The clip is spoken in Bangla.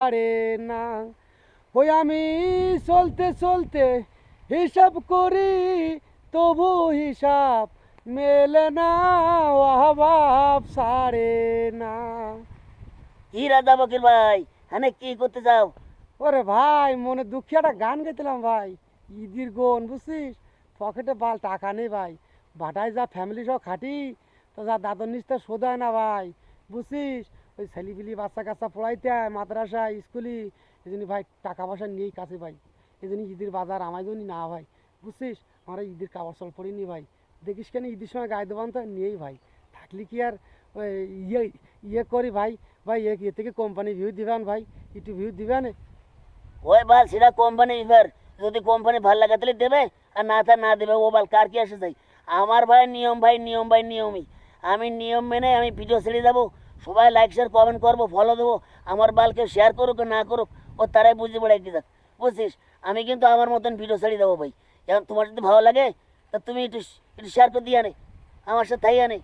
পারে না। ওই আমি চলতে চলতে হিসাব করি, তবু হিসাব মেলে না, অভাব ছাড়ে না। কি রাজা বকির ভাই, হ্যাঁ কি করতে চাও? ওরে ভাই, মনে দুঃখে একটা গান গেছিলাম ভাই, ঈদের গন বুঝছিস। পকেটে বাল টাকা নেই ভাই, বাটায় যা ফ্যামিলি সহ খাটি, তো যা দাদর নিচটা শোধ হয় না ভাই, বুঝছিস। ওই ছেলিপিলি বাচ্চা কাচ্চা পড়াইতে হয় মাদ্রাসা স্কুলে, এই জন্য ভাই টাকা পয়সা নিয়েই কাছে ভাই। এই জন্য ঈদের বাজার আমার জন্য না ভাই, বুঝছিস। আমরা ঈদের কাপড় চল পরিনি ভাই, দেখিস কেন ঈদের সময় গায়ে দেবান তো নিয়েই ভাই, থাকলে কি আর ওই ইয়ে ইয়ে করি ভাই। ভাই এ থেকে কোম্পানি ভিউ দিবেন ভাই, একটু ভিউ দিবেন। ওই বাল সেটা কোম্পানি ব্যাপার, যদি কোম্পানি ভাল লাগে তাহলে দেবে, আর না তা না দেবে, ও বাল কার কি আসে যায়। আমার ভাই নিয়ম, ভাই নিয়ম, ভাই নিয়মই। আমি নিয়ম মেনে আমি ভিডিও ছেড়ে দেবো, সবাই লাইক শেয়ার কমেন্ট করবো, ফলো দেবো। আমার বালকে শেয়ার করুক না করুক, ও তারাই বুঝে পড়ে একটি যাক, বুঝছিস। আমি কিন্তু আমার মতন ভিডিও ছেড়ে দেবো ভাই। এখন তোমার যদি ভালো লাগে তা তুমি একটু একটু শেয়ার করে দিয়ে আনে, আমার সাথে তাই আনে।